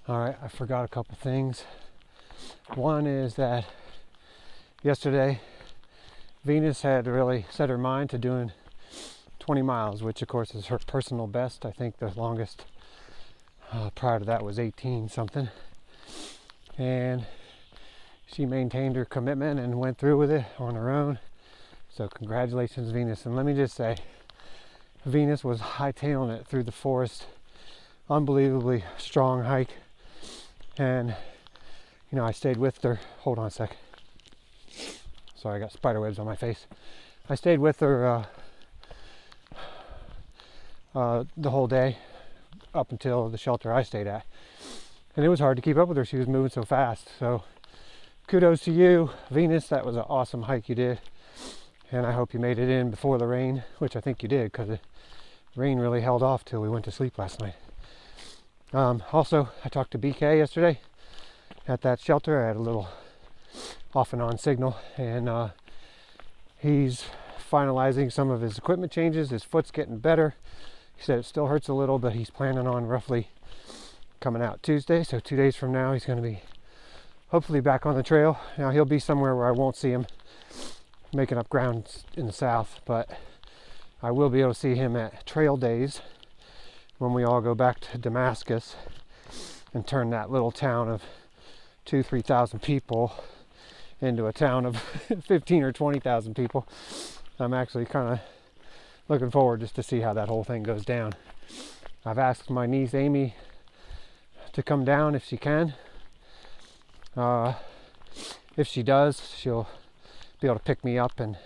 All right, I forgot a couple things. One is that yesterday Venus had really set her mind to doing 20 miles, which of course is her personal best. I think the longest prior to that was 18 something. And she maintained her commitment and went through with it on her own. So congratulations, Venus. And let me just say, Venus was hightailing it through the forest. Unbelievably strong hike. And, you know, I stayed with her. Hold on a sec. Sorry, I got spider webs on my face. I stayed with her the whole day up until the shelter I stayed at. And it was hard to keep up with her. She was moving so fast. So kudos to you, Venus. That was an awesome hike you did. And I hope you made it in before the rain, which I think you did, because the rain really held off till we went to sleep last night. Also, I talked to BK yesterday at that shelter. I had a little off and on signal, and he's finalizing some of his equipment changes. His foot's getting better. He said it still hurts a little, but he's planning on roughly coming out Tuesday. So 2 days from now, he's going to be hopefully back on the trail. Now he'll be somewhere where I won't see him making up ground in the south, but I will be able to see him at trail days when we all go back to Damascus and turn that little town of 2,000-3,000 people into a town of 15 or 20,000 people. I'm actually kind of looking forward just to see how that whole thing goes down. I've asked my niece Amy to come down if she can. If she does, she'll be able to pick me up and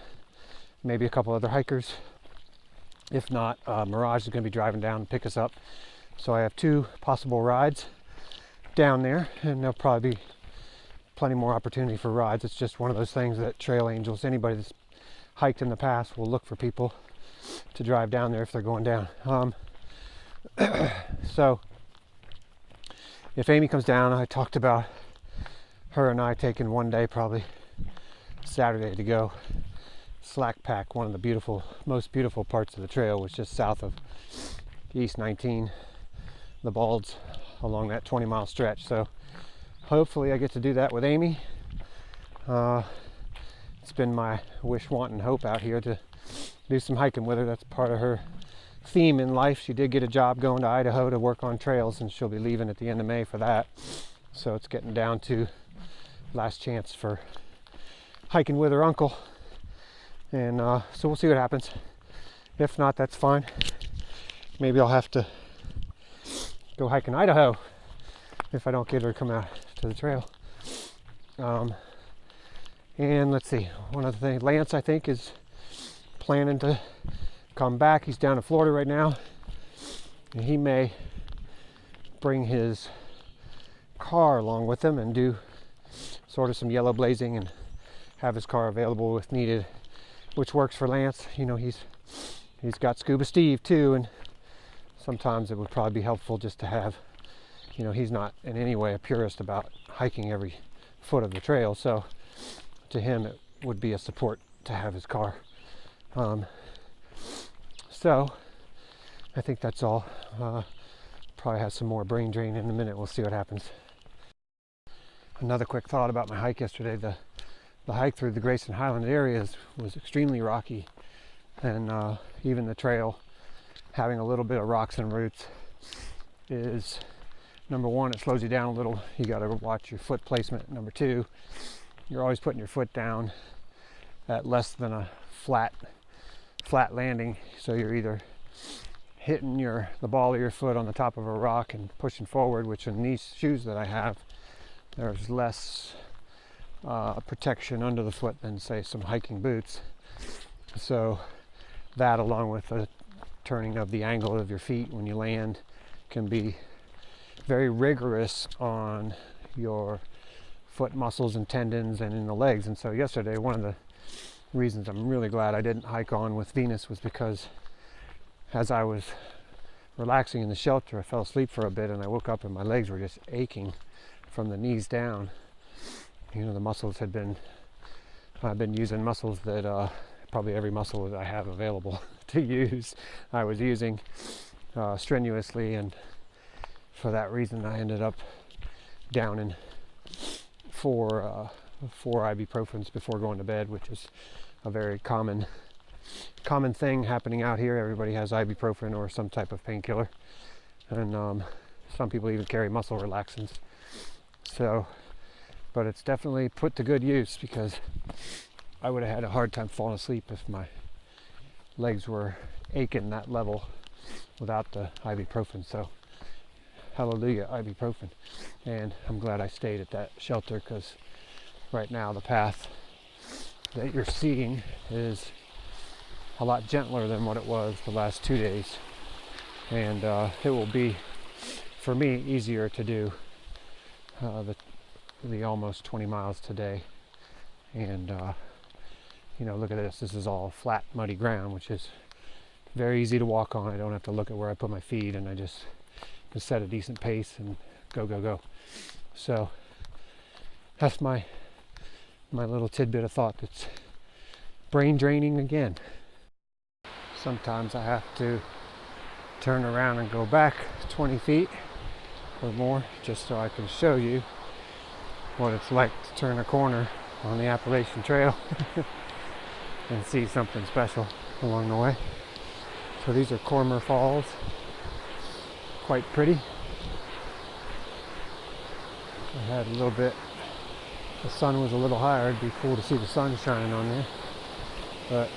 maybe a couple other hikers. If not, Mirage is going to be driving down and pick us up. So I have 2 possible rides down there, and there'll probably be plenty more opportunity for rides. It's just one of those things that trail angels, anybody that's hiked in the past, will look for people to drive down there if they're going down. So if Amy comes down, I talked about her and I taking one day, probably Saturday, to go slack pack one of the most beautiful parts of the trail, which is just south of East 19, the Balds, along that 20-mile stretch. So hopefully I get to do that with Amy. It's been my wish, want, and hope out here to do some hiking with her. That's part of her theme in life. She did get a job going to Idaho to work on trails, and she'll be leaving at the end of May for that. So it's getting down to last chance for hiking with her uncle. And so we'll see what happens. If not, that's fine. Maybe I'll have to go hike in Idaho if I don't get her to come out to the trail. And let's see, one other thing. Lance, I think, is planning to come back. He's down in Florida right now. And he may bring his car along with him and do sort of some yellow blazing and have his car available if needed, which works for Lance. You know, he's got Scuba Steve too, and sometimes it would probably be helpful just to have, you know, he's not in any way a purist about hiking every foot of the trail, so to him it would be a support to have his car. So I think that's all. Probably have some more brain drain in a minute. We'll see what happens. Another quick thought about my hike yesterday. The hike through the Grayson Highland areas was extremely rocky, and even the trail having a little bit of rocks and roots is, number one, it slows you down a little. You got to watch your foot placement. Number two, you're always putting your foot down at less than a flat landing, so you're either hitting the ball of your foot on the top of a rock and pushing forward, which in these shoes that I have, there's less protection under the foot than, say, some hiking boots. So that, along with the turning of the angle of your feet when you land, can be very rigorous on your foot muscles and tendons and in the legs. And so yesterday, one of the reasons I'm really glad I didn't hike on with Venus was because as I was relaxing in the shelter, I fell asleep for a bit, and I woke up and my legs were just aching from the knees down. You know, the muscles I've been using muscles that probably every muscle that I have available to use, I was using strenuously, and for that reason I ended up downing four ibuprofens before going to bed, which is a very common thing happening out here. Everybody has ibuprofen or some type of painkiller, and some people even carry muscle relaxants. So, but it's definitely put to good use, because I would have had a hard time falling asleep if my legs were aching that level without the ibuprofen. So hallelujah, ibuprofen. And I'm glad I stayed at that shelter, because right now the path that you're seeing is a lot gentler than what it was the last 2 days, and it will be, for me, easier to do the almost 20 miles today. And you know, look at this. This is all flat, muddy ground, which is very easy to walk on. I don't have to look at where I put my feet, and I just can set a decent pace and go. So that's my little tidbit of thought that's brain draining again. Sometimes I have to turn around and go back 20 feet or more just so I can show you what it's like to turn a corner on the Appalachian Trail and see something special along the way. So these are Cormer Falls, quite pretty. I had a little bit, the sun was a little higher. It'd be cool to see the sun shining on there, but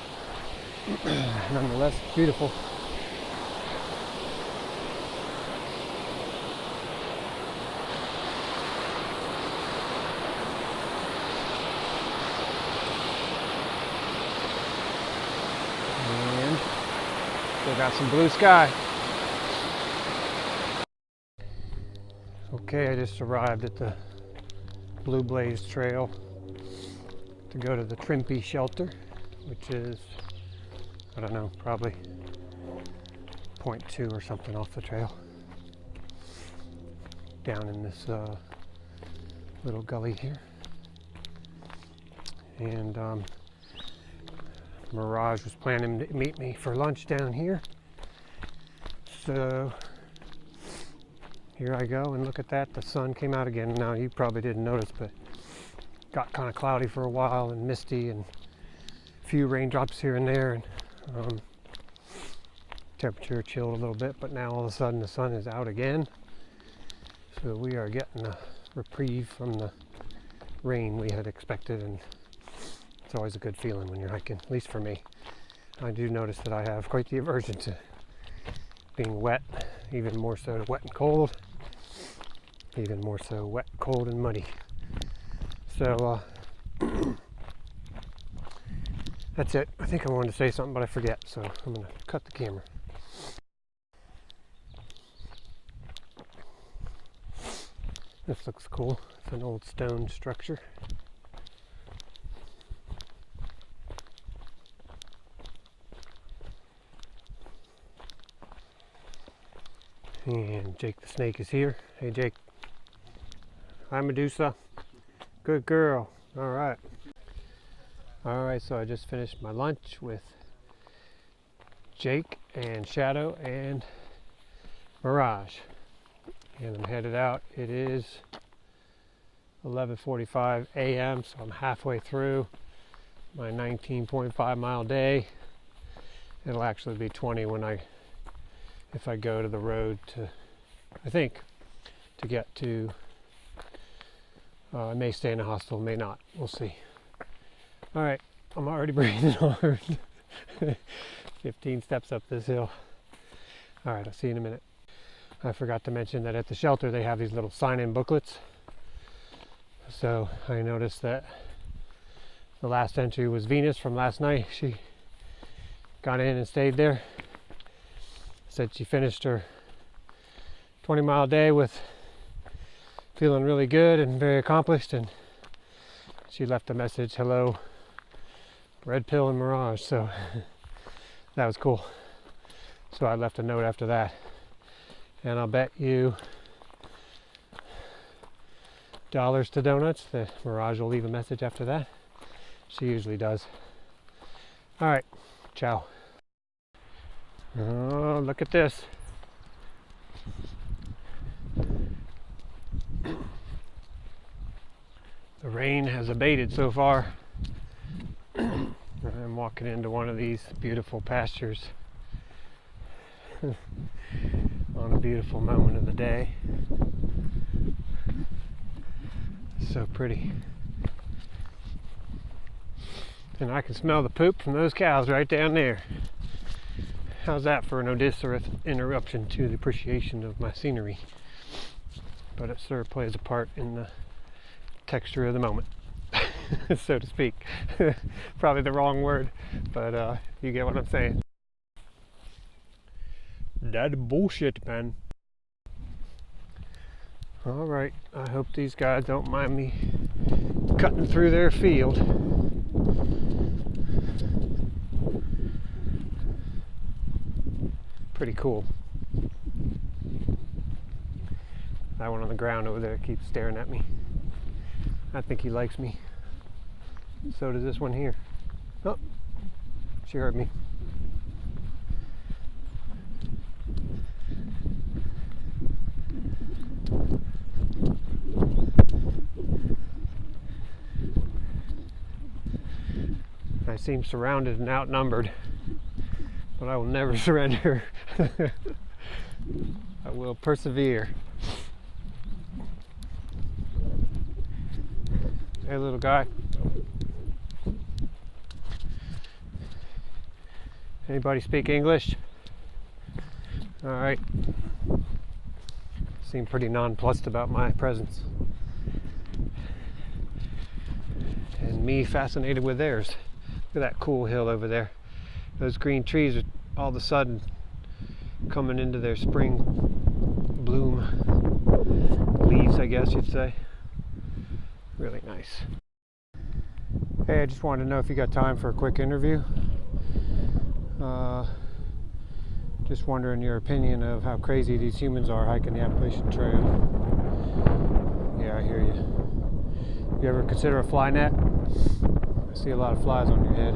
nonetheless beautiful. And still got some blue sky. Okay, I just arrived at the Blue Blaze Trail to go to the Trimpe shelter, which is, I don't know, probably 0.2 or something off the trail, down in this little gully here. And Mirage was planning to meet me for lunch down here, so here I go. And look at that, the sun came out again. Now you probably didn't notice, but got kind of cloudy for a while and misty and a few raindrops here and there, and temperature chilled a little bit, but now all of a sudden the sun is out again. So we are getting a reprieve from the rain we had expected, and it's always a good feeling when you're hiking, at least for me. I do notice that I have quite the aversion to being wet, even more so to wet and cold, even more so wet, cold, and muddy. So that's it. I think I wanted to say something, but I forget, so I'm going to cut the camera. This looks cool. It's an old stone structure. And Jake the snake is here. Hey Jake. Hi Medusa. Good girl. Alright. Alright, so I just finished my lunch with Jake and Shadow and Mirage. And I'm headed out. It is 11:45 a.m. so I'm halfway through my 19.5 mile day. It'll actually be 20 if I go to the road to, I think, to get to, I may stay in a hostel, may not, we'll see. All right, I'm already breathing hard. 15 steps up this hill. All right, I'll see you in a minute. I forgot to mention that at the shelter they have these little sign-in booklets. So I noticed that the last entry was Venus from last night. She got in and stayed there. Said she finished her 20-mile day with feeling really good and very accomplished, and she left a message, hello, Red Pill and Mirage, so that was cool. So I left a note after that, and I'll bet you dollars to donuts that Mirage will leave a message after that. She usually does. All right, ciao. Oh, look at this. The rain has abated so far. I'm walking into one of these beautiful pastures on a beautiful moment of the day. So pretty. And I can smell the poop from those cows right down there. How's that for an interruption to the appreciation of my scenery? But it sure plays a part in the texture of the moment, so to speak. Probably the wrong word, but you get what I'm saying. That bullshit, man. All right, I hope these guys don't mind me cutting through their field. Pretty cool. That one on the ground over there keeps staring at me. I think he likes me. So does this one here. Oh, she heard me. I seem surrounded and outnumbered, but I will never surrender. I will persevere. Hey, little guy. Anybody speak English? All right. Seem pretty nonplussed about my presence. And me fascinated with theirs. Look at that cool hill over there. Those green trees are all of a sudden coming into their spring bloom leaves, I guess you'd say. Really nice. Hey, I just wanted to know if you got time for a quick interview. Just wondering your opinion of how crazy these humans are hiking the Appalachian Trail. Yeah, I hear you. You ever consider a fly net? I see a lot of flies on your head.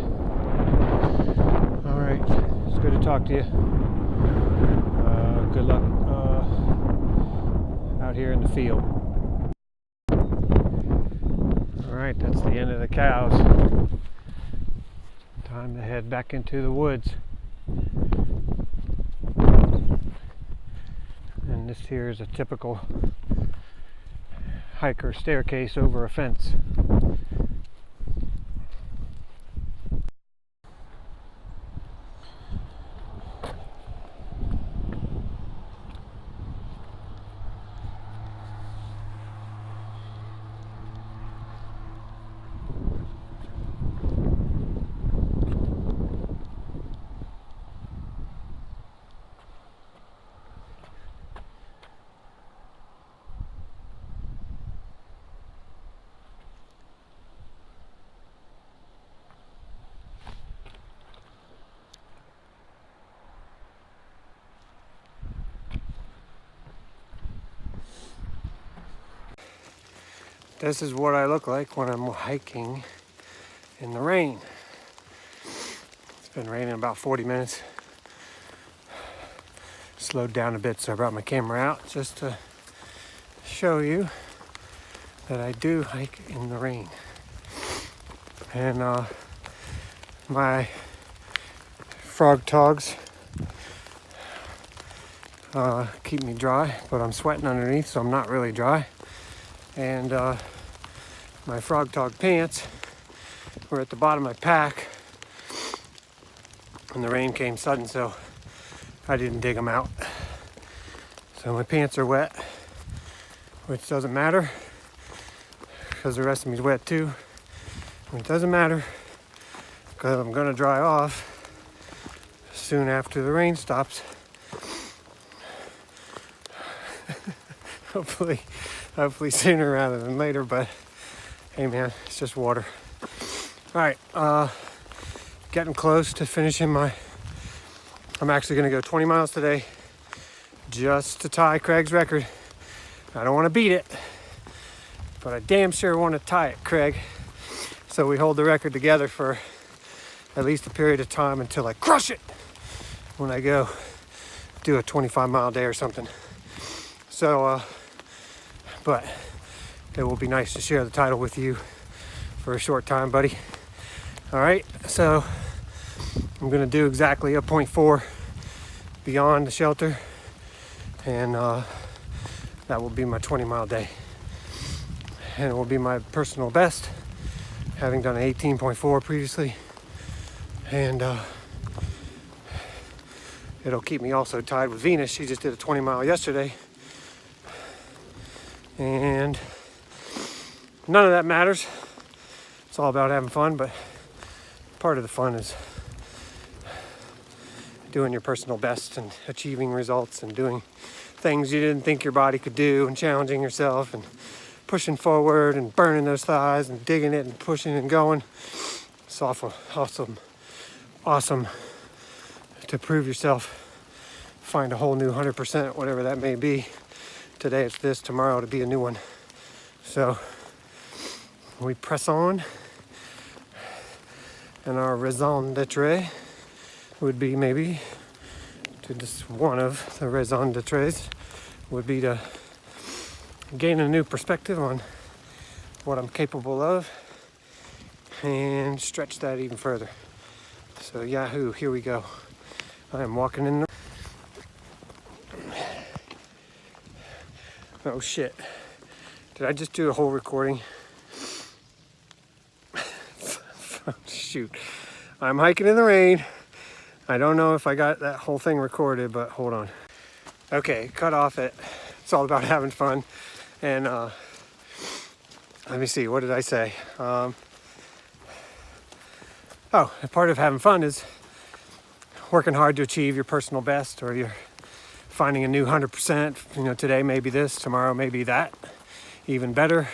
All right, it's good to talk to you. Good luck out here in the field. All right, that's the end of the cows. Time to head back into the woods. And this here is a typical hiker staircase over a fence. This is what I look like when I'm hiking in the rain. It's been raining about 40 minutes. Slowed down a bit, so I brought my camera out just to show you that I do hike in the rain. And my frog togs keep me dry, but I'm sweating underneath, so I'm not really dry. And my frog tog pants were at the bottom of my pack, and the rain came sudden, so I didn't dig them out. So my pants are wet, which doesn't matter because the rest of me is wet too. And it doesn't matter because I'm gonna dry off soon after the rain stops. Hopefully sooner rather than later, but hey man, it's just water. All right, getting close to finishing I'm actually gonna go 20 miles today just to tie Craig's record. I don't wanna beat it, but I damn sure wanna tie it, Craig. So we hold the record together for at least a period of time until I crush it when I go do a 25-mile day or something. So, but it will be nice to share the title with you for a short time, buddy. All right, so I'm gonna do exactly a 0.4 beyond the shelter, and that will be my 20-mile day. And it will be my personal best, having done an 18.4 previously. And it'll keep me also tied with Venus. She just did a 20-mile yesterday. And none of that matters. It's all about having fun, but part of the fun is doing your personal best and achieving results and doing things you didn't think your body could do and challenging yourself and pushing forward and burning those thighs and digging it and pushing and going. It's awful, awesome to prove yourself. Find a whole new 100%, whatever that may be. Today it's this, tomorrow to be a new one. So we press on, and our raison d'etre would be maybe to just one of the raison d'etres would be to gain a new perspective on what I'm capable of and stretch that even further. So yahoo, here we go. I am walking in the... Oh shit. Did I just do a whole recording? Shoot. I'm hiking in the rain. I don't know if I got that whole thing recorded, but hold on. Okay, cut off it. It's all about having fun. And let me see, what did I say? Oh, part of having fun is working hard to achieve your personal best, or you're finding a new 100%. You know, today maybe this, tomorrow maybe that, even better.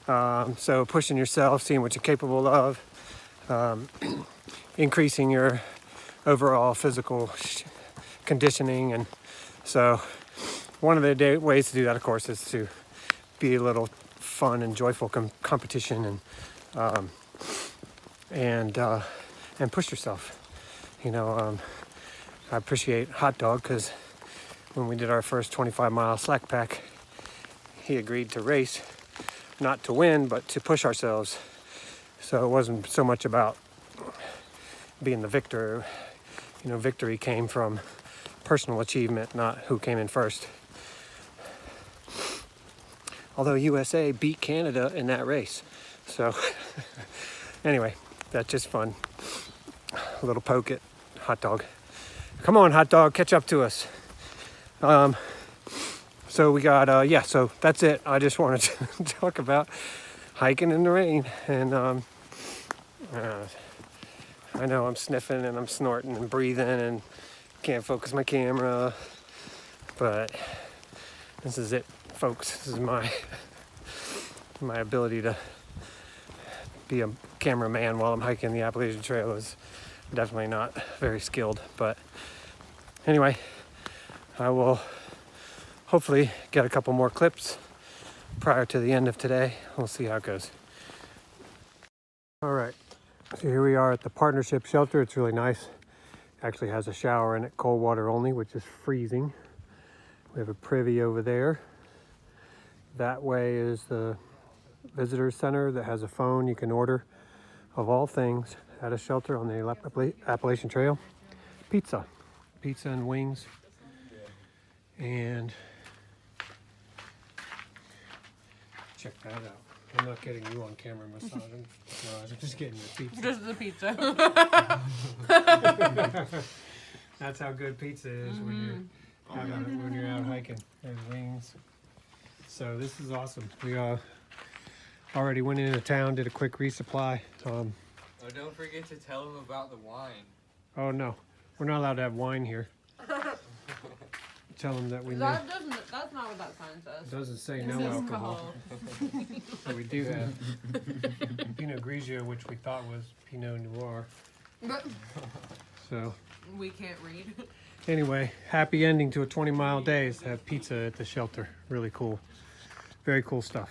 So pushing yourself, seeing what you're capable of, increasing your overall physical conditioning. And so one of the ways to do that, of course, is to be a little fun and joyful competition and push yourself. You know, I appreciate Hot Dog, because when we did our first 25-mile slack pack, he agreed to race, not to win, but to push ourselves. So it wasn't so much about being the victor. You know, victory came from personal achievement, not who came in first. Although USA beat Canada in that race. So anyway, that's just fun. A little poke at Hot Dog. Come on, Hot Dog, catch up to us. So we got, yeah, so that's it. I just wanted to talk about hiking in the rain. And I know I'm sniffing and I'm snorting and breathing and can't focus my camera, but this is it, folks. This is my ability to be a cameraman while I'm hiking the Appalachian Trail is definitely not very skilled. But anyway, I will hopefully get a couple more clips prior to the end of today. We'll see how it goes. All right, so here we are at the partnership shelter. It's really nice. Actually has a shower in it, cold water only, which is freezing. We have a privy over there. That way is the visitor center that has a phone you can order, of all things, at a shelter on the Appalachian Trail. Pizza and wings. And check that out. I'm not getting you on camera massaging. No, I'm just getting the pizza. Just the pizza. That's how good pizza is when you're out hiking. There's wings. So this is awesome. We already went into town, did a quick resupply. Oh, don't forget to tell them about the wine. Oh no, we're not allowed to have wine here. Tell them that we That's not what that sign says. It doesn't say no alcohol. But we do have Pinot Grigio, which we thought was Pinot Noir. So we can't read. Anyway, happy ending to a 20-mile day is to have pizza at the shelter. Really cool. Very cool stuff.